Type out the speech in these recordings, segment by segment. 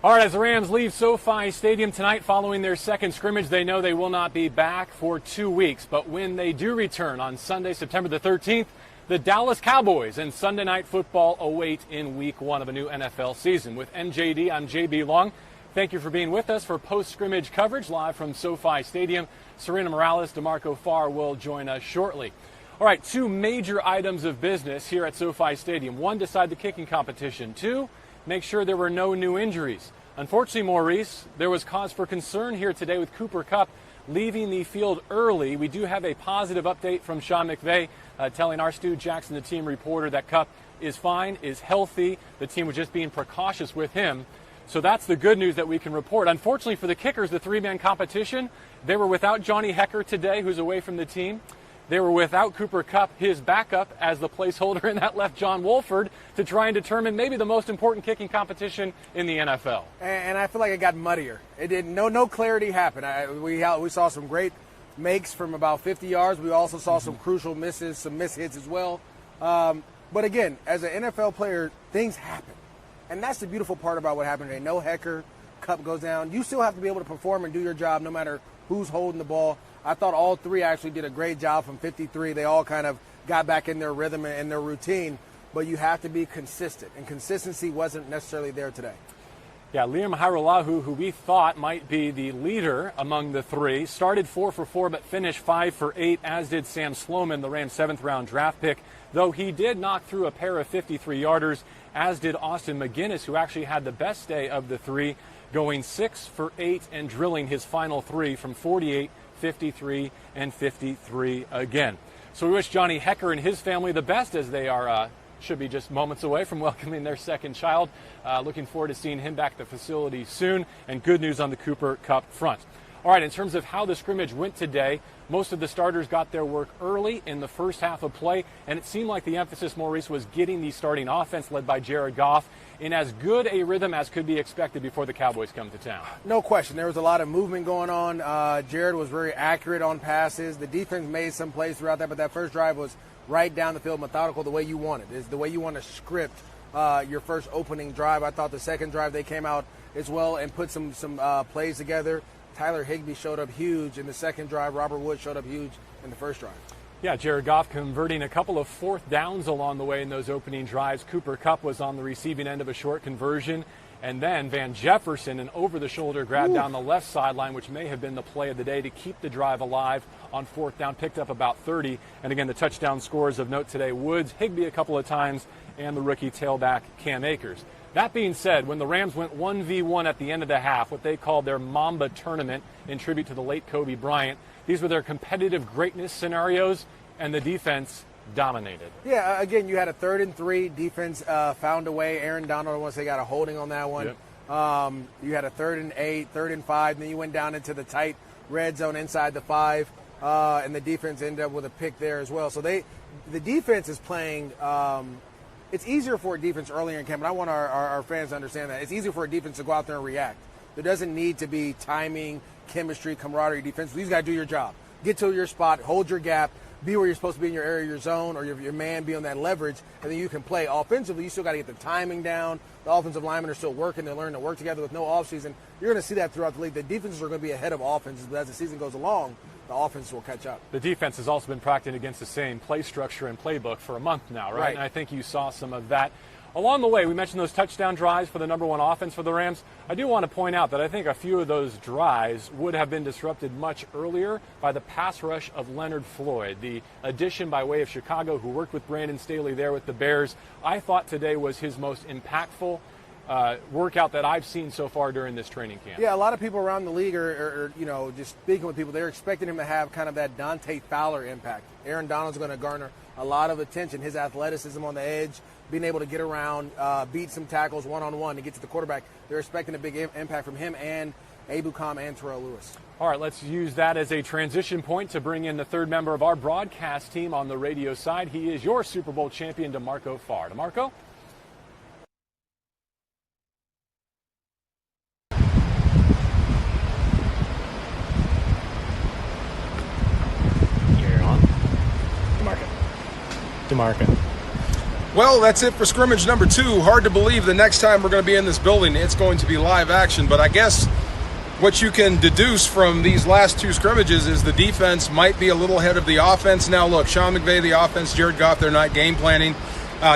All right, as the Rams leave SoFi Stadium tonight following their second scrimmage, they know they will not be back for 2 weeks. But when they do return on Sunday, September the 13th, the Dallas Cowboys and Sunday Night Football await in Week 1 of a new NFL season. With MJD, I'm JB Long. Thank you for being with us for post-scrimmage coverage live from SoFi Stadium. Serena Morales, DeMarco Far will join us shortly. All right, 2 major items of business here at SoFi Stadium. 1, decide the kicking competition. 2, make sure there were no new injuries. Unfortunately, Maurice, there was cause for concern here today with Cooper Kupp leaving the field early. We do have a positive update from Sean McVay telling our Stu Jackson, the team reporter, that Kupp is fine, is healthy. The team was just being precautious with him. So that's the good news that we can report. Unfortunately for the kickers, the 3-man competition, they were without Johnny Hekker today, who's away from the team. They were without Cooper Kupp, his backup, as the placeholder, and that left John Wolford to try and determine maybe the most important kicking competition in the NFL. And I feel like it got muddier. It didn't. No clarity happened. We saw some great makes from about 50 yards. We also saw some crucial misses, some missed hits as well. But again, as an NFL player, things happen. And that's the beautiful part about what happened today. No Hekker, Kupp goes down. You still have to be able to perform and do your job no matter who's holding the ball. I thought all 3 actually did a great job from 53. They all kind of got back in their rhythm and their routine. But you have to be consistent, and consistency wasn't necessarily there today. Yeah, Liam Hairolahu, who we thought might be the leader among the 3, started 4 for 4 but finished 5 for 8, as did Sam Sloman, the Rams' 7th-round draft pick, though he did knock through a pair of 53-yarders, as did Austin McGinnis, who actually had the best day of the 3, going 6 for 8 and drilling his final 3 from 48, 53, and 53 again. So we wish Johnny Hekker and his family the best, as they are should be just moments away from welcoming their second child. Looking forward to seeing him back at the facility soon, and good news on the Cooper Kupp front. All right, in terms of how the scrimmage went today, most of the starters got their work early in the first half of play, and it seemed like the emphasis, Maurice, was getting the starting offense led by Jared Goff in as good a rhythm as could be expected before the Cowboys come to town. No question. There was a lot of movement going on. Jared was very accurate on passes. The defense made some plays throughout that, but that first drive was right down the field, methodical, the way you want it. It's the way you want to script your first opening drive. I thought the second drive they came out as well and put some plays together. Tyler Higbee showed up huge in the second drive. Robert Woods showed up huge in the first drive. Yeah, Jared Goff converting a couple of 4th downs along the way in those opening drives. Cooper Kupp was on the receiving end of a short conversion. And then Van Jefferson, an over-the-shoulder grab down the left sideline, which may have been the play of the day to keep the drive alive on 4th down, picked up about 30. And again, the touchdown scores of note today, Woods, Higbee a couple of times, and the rookie tailback Cam Akers. That being said, when the Rams went 1v1 at the end of the half, what they called their Mamba tournament in tribute to the late Kobe Bryant, these were their competitive greatness scenarios, and the defense dominated. Yeah, again, you had a 3rd and 3. Defense found a way. Aaron Donald, once they got a holding on that one. Yep. You had a 3rd and 8, 3rd and 5, and then you went down into the tight red zone inside the 5, and the defense ended up with a pick there as well. So the defense is playing. It's easier for a defense earlier in camp, and I want our fans to understand that. It's easier for a defense to go out there and react. There doesn't need to be timing, chemistry, camaraderie, defense. You just got to do your job. Get to your spot, hold your gap, be where you're supposed to be in your area, your zone, or your man be on that leverage, and then you can play. Offensively, you still got to get the timing down. The offensive linemen are still working. They're learning to work together with no offseason. You're going to see that throughout the league. The defenses are going to be ahead of offenses, but as the season goes along, the offense will catch up. The defense has also been practicing against the same play structure and playbook for a month now, right? And I think you saw some of that. Along the way, we mentioned those touchdown drives for the number 1 offense for the Rams. I do want to point out that I think a few of those drives would have been disrupted much earlier by the pass rush of Leonard Floyd, the addition by way of Chicago, who worked with Brandon Staley there with the Bears. I thought today was his most impactful workout that I've seen so far during this training camp. Yeah, a lot of people around the league are just speaking with people, they're expecting him to have kind of that Dante Fowler impact. Aaron Donald's going to garner a lot of attention. His athleticism on the edge, being able to get around, beat some tackles one-on-one to get to the quarterback. They're expecting a big impact from him and Ebukam and Terrell Lewis. All right, let's use that as a transition point to bring in the 3rd member of our broadcast team on the radio side. He is your Super Bowl champion, DeMarco Far. DeMarco? DeMarco. Well, that's it for scrimmage number 2. Hard to believe the next time we're going to be in this building, it's going to be live action. But I guess what you can deduce from these last 2 scrimmages is the defense might be a little ahead of the offense. Now, look, Sean McVay, the offense, Jared Goff, they're not game planning.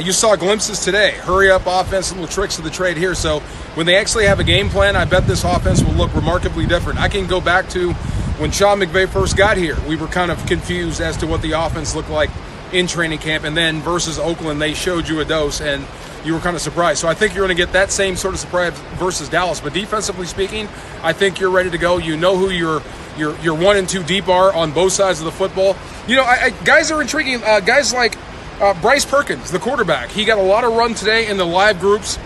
You saw glimpses today. Hurry up offense, little tricks of the trade here. So when they actually have a game plan, I bet this offense will look remarkably different. I can go back to when Sean McVay first got here. We were kind of confused as to what the offense looked like in training camp. And then versus Oakland, they showed you a dose, and you were kind of surprised. So I think you're going to get that same sort of surprise versus Dallas. But defensively speaking, I think you're ready to go. You know who your 1 and 2 deep are on both sides of the football. You know, guys are intriguing. Guys like Bryce Perkins, the quarterback, he got a lot of run today in the live groups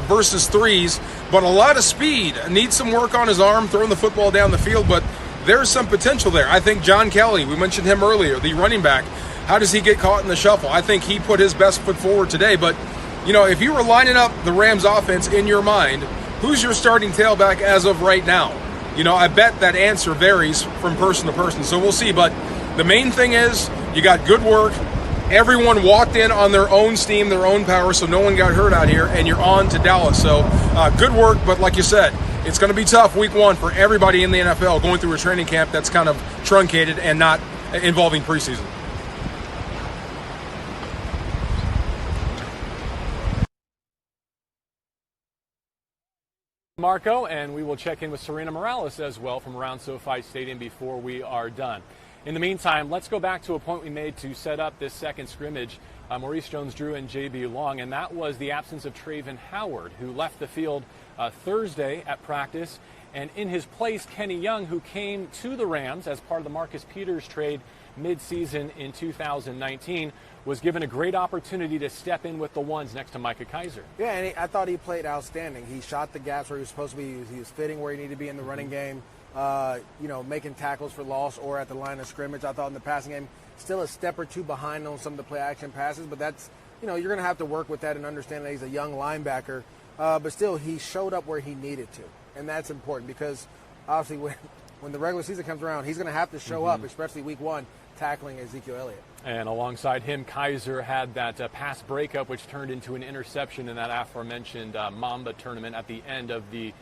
versus threes, but a lot of speed. Needs some work on his arm, throwing the football down the field, but there's some potential there. I think John Kelly, we mentioned him earlier, the running back, how does he get caught in the shuffle? I think he put his best foot forward today, but you know, if you were lining up the Rams offense in your mind, who's your starting tailback as of right now? You know, I bet that answer varies from person to person, so we'll see. But the main thing is you got good work. Everyone walked in on their own steam, their own power, so no one got hurt out here, and you're on to Dallas. So good work, but like you said, it's going to be tough week 1 for everybody in the NFL going through a training camp that's kind of truncated and not involving preseason. Marco, and we will check in with Serena Morales as well from around SoFi Stadium before we are done. In the meantime, let's go back to a point we made to set up this second scrimmage, Maurice Jones-Drew and J.B. Long, and that was the absence of Travin Howard, who left the field Thursday at practice, and in his place, Kenny Young, who came to the Rams as part of the Marcus Peters trade mid-season in 2019, was given a great opportunity to step in with the ones next to Micah Kiser. Yeah, and I thought he played outstanding. He shot the gaps where he was supposed to be. He was fitting where he needed to be in the running game, making tackles for loss or at the line of scrimmage. I thought in the passing game, still a step or 2 behind on some of the play-action passes, but that's, you're going to have to work with that and understand that he's a young linebacker. But still, he showed up where he needed to, and that's important because obviously when the regular season comes around, he's going to have to show up, especially week 1, tackling Ezekiel Elliott. And alongside him, Kiser had that pass breakup, which turned into an interception in that aforementioned Mamba tournament at the end of the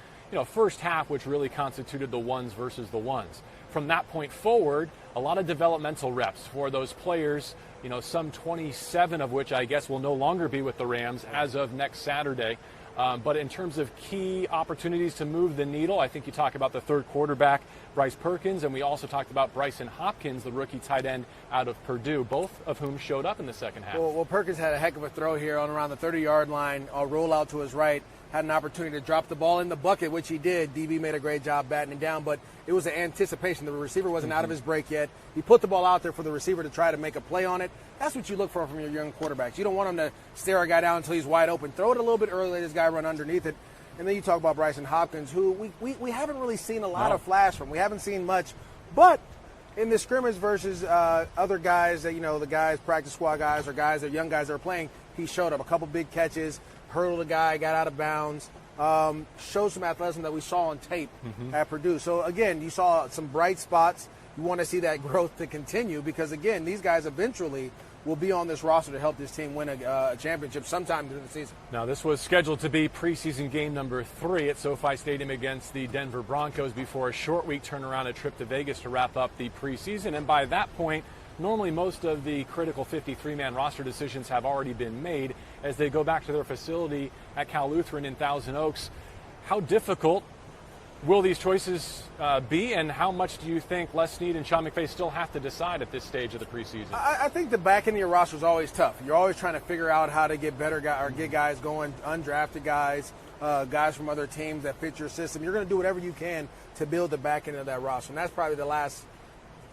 first half, which really constituted the ones versus the ones. From that point forward, a lot of developmental reps for those players, some 27 of which I guess will no longer be with the Rams as of next Saturday. But in terms of key opportunities to move the needle, I think you talk about the third quarterback, Bryce Perkins, and we also talked about Bryson Hopkins, the rookie tight end out of Purdue, both of whom showed up in the second half. Well, Perkins had a heck of a throw here on around the 30-yard line, a roll out to his right, had an opportunity to drop the ball in the bucket, which he did. DB made a great job batting it down, but it was an anticipation. The receiver wasn't out of his break yet. He put the ball out there for the receiver to try to make a play on it. That's what you look for from your young quarterbacks. You don't want him to stare a guy down until he's wide open. Throw it a little bit early, let this guy run underneath it. And then you talk about Bryson Hopkins, who we haven't really seen a lot of flash from. We haven't seen much. But in the scrimmage versus other guys that, the guys, practice squad guys or guys or young guys that are playing, he showed up. A couple big catches, hurdled a guy, got out of bounds, showed some athleticism that we saw on tape at Purdue. So, again, you saw some bright spots. You want to see that growth to continue because, again, these guys eventually will be on this roster to help this team win a championship sometime during the season. Now, this was scheduled to be preseason game number 3 at SoFi Stadium against the Denver Broncos before a short week turnaround, a trip to Vegas to wrap up the preseason. And by that point, normally most of the critical 53-man roster decisions have already been made as they go back to their facility at Cal Lutheran in Thousand Oaks. How difficult will these choices be, and how much do you think Les Snead and Sean McVay still have to decide at this stage of the preseason? I think the back end of your roster is always tough. You're always trying to figure out how to get better guys or get guys going, undrafted guys, guys from other teams that fit your system. You're going to do whatever you can to build the back end of that roster, and that's probably the last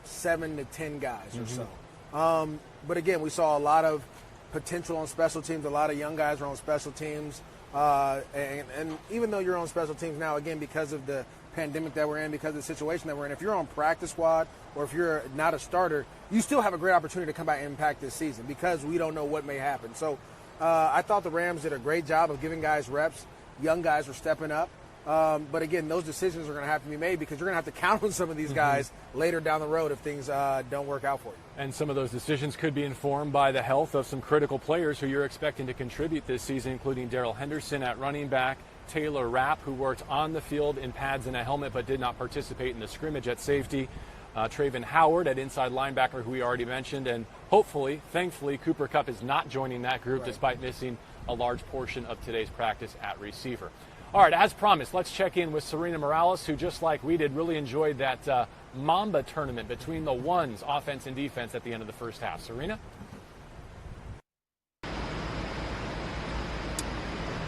7 to 10 guys or so. But again, we saw a lot of potential on special teams. A lot of young guys are on special teams. And even though you're on special teams now, again, because of the pandemic that we're in, because of the situation that we're in, if you're on practice squad or if you're not a starter, you still have a great opportunity to come back and impact this season because we don't know what may happen. So I thought the Rams did a great job of giving guys reps. Young guys are stepping up. But again, those decisions are going to have to be made because you're going to have to count on some of these guys later down the road if things don't work out for you. And some of those decisions could be informed by the health of some critical players who you're expecting to contribute this season, including Darrell Henderson at running back, Taylor Rapp, who worked on the field in pads and a helmet but did not participate in the scrimmage at safety, Traven Howard at inside linebacker, who we already mentioned, and hopefully, thankfully, Cooper Kupp is not joining that group despite missing a large portion of today's practice at receiver. All right, as promised, let's check in with Serena Morales, who, just like we did, really enjoyed that Mamba tournament between the ones, offense and defense, at the end of the first half. Serena?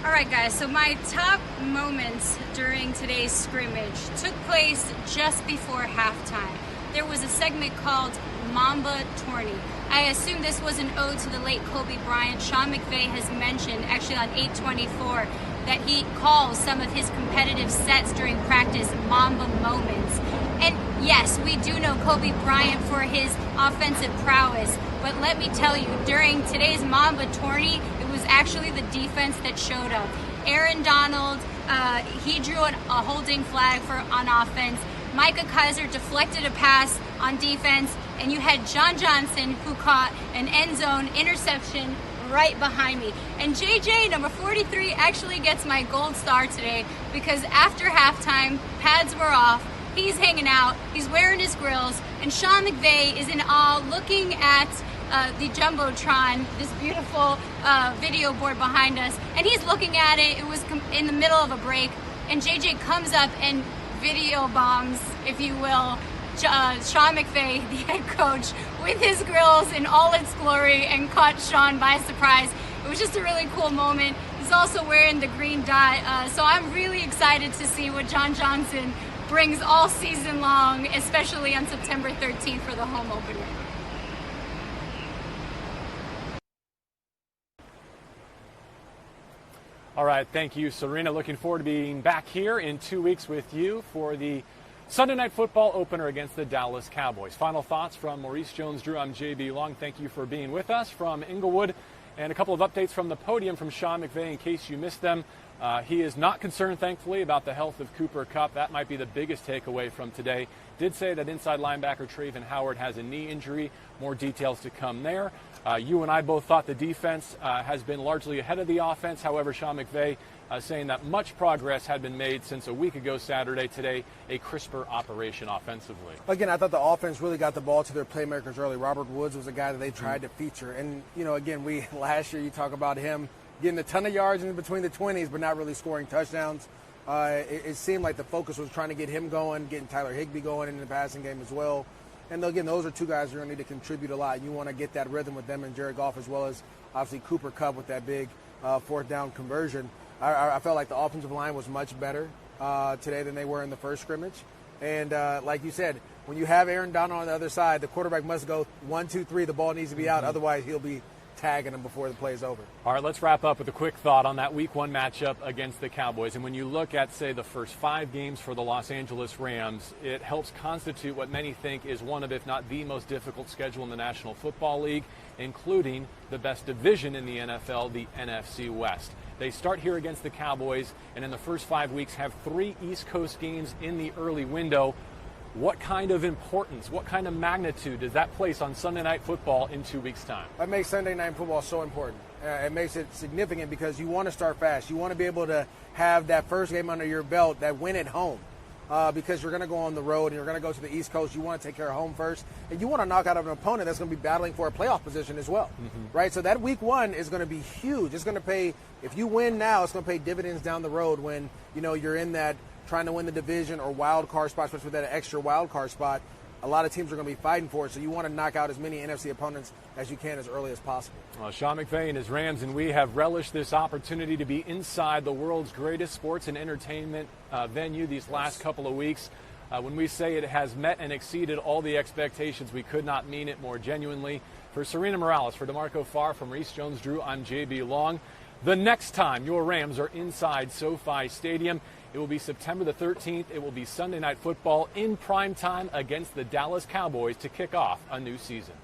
All right, guys, so my top moments during today's scrimmage took place just before halftime. There was a segment called Mamba Tourney. I assume this was an ode to the late Kobe Bryant. Sean McVay has mentioned, actually on 824, that he calls some of his competitive sets during practice Mamba moments. And yes, we do know Kobe Bryant for his offensive prowess, but let me tell you, during today's Mamba Tourney, it was actually the defense that showed up. Aaron Donald, he drew a holding flag on offense. Micah Kaiser deflected a pass on defense, and you had John Johnson, who caught an end zone interception right behind me. And JJ, number 43, actually gets my gold star today because after halftime, pads were off, he's hanging out, he's wearing his grills, and Sean McVay is in awe looking at the Jumbotron, this beautiful video board behind us, and he's looking at it. It was in the middle of a break, and JJ comes up and video bombs, if you will, Sean McVay, the head coach, with his grills in all its glory and caught Sean by surprise. It was just a really cool moment. He's also wearing the green dot, so I'm really excited to see what John Johnson brings all season long, especially on September 13th for the home opener. All right, thank you, Serena. Looking forward to being back here in 2 weeks with you for the Sunday Night Football opener against the Dallas Cowboys. Final thoughts from Maurice Jones-Drew. I'm JB Long. Thank you for being with us from Inglewood. And a couple of updates from the podium from Sean McVay in case you missed them. He is not concerned, thankfully, about the health of Cooper Kupp. That might be the biggest takeaway from today. Did say that inside linebacker Traven Howard has a knee injury. More details to come there. You and I both thought the defense has been largely ahead of the offense. However, Sean McVay saying that much progress had been made since a week ago Saturday. Today, a crisper operation offensively. Again, I thought the offense really got the ball to their playmakers early. Robert Woods was a guy that they tried to feature. And, you know, again, last year you talk about him getting a ton of yards in between the 20s, but not really scoring touchdowns. It seemed like the focus was trying to get him going, getting Tyler Higbee going in the passing game as well. And again, those are two guys who are going to need to contribute a lot. You want to get that rhythm with them and Jared Goff, as well as obviously Cooper Kupp with that big fourth down conversion. I felt like the offensive line was much better today than they were in the first scrimmage. And like you said, when you have Aaron Donald on the other side, the quarterback must go 1, 2, 3. The ball needs to be out. Otherwise, he'll be tagging him before the play is over. All right, let's wrap up with a quick thought on that Week 1 matchup against the Cowboys. And when you look at, say, the first 5 games for the Los Angeles Rams, it helps constitute what many think is one of, if not the most difficult schedule in the National Football League, including the best division in the NFL, the NFC West. They start here against the Cowboys, and in the first 5 weeks have 3 East Coast games in the early window. What kind of importance, what kind of magnitude does that place on Sunday Night Football in 2 weeks' time? That makes Sunday Night Football so important. It makes it significant because you want to start fast. You want to be able to have that first game under your belt, that win at home, because you're going to go on the road and you're going to go to the East Coast. You want to take care of home first, and you want to knock out an opponent that's going to be battling for a playoff position as well, right? So that Week 1 is going to be huge. It's going to pay, if you win now, it's going to pay dividends down the road when, you know, you're in that trying to win the division or wild card spot, especially with that extra wild card spot. A lot of teams are going to be fighting for it, so you want to knock out as many NFC opponents as you can as early as possible. Well, Sean McVay and his Rams and we have relished this opportunity to be inside the world's greatest sports and entertainment venue these last couple of weeks. When we say it has met and exceeded all the expectations, we could not mean it more genuinely. For Serena Morales, for DeMarco Far, from Maurice Jones-Drew, I'm JB Long. The next time your Rams are inside SoFi Stadium, it will be September the 13th. It will be Sunday Night Football in prime time against the Dallas Cowboys to kick off a new season.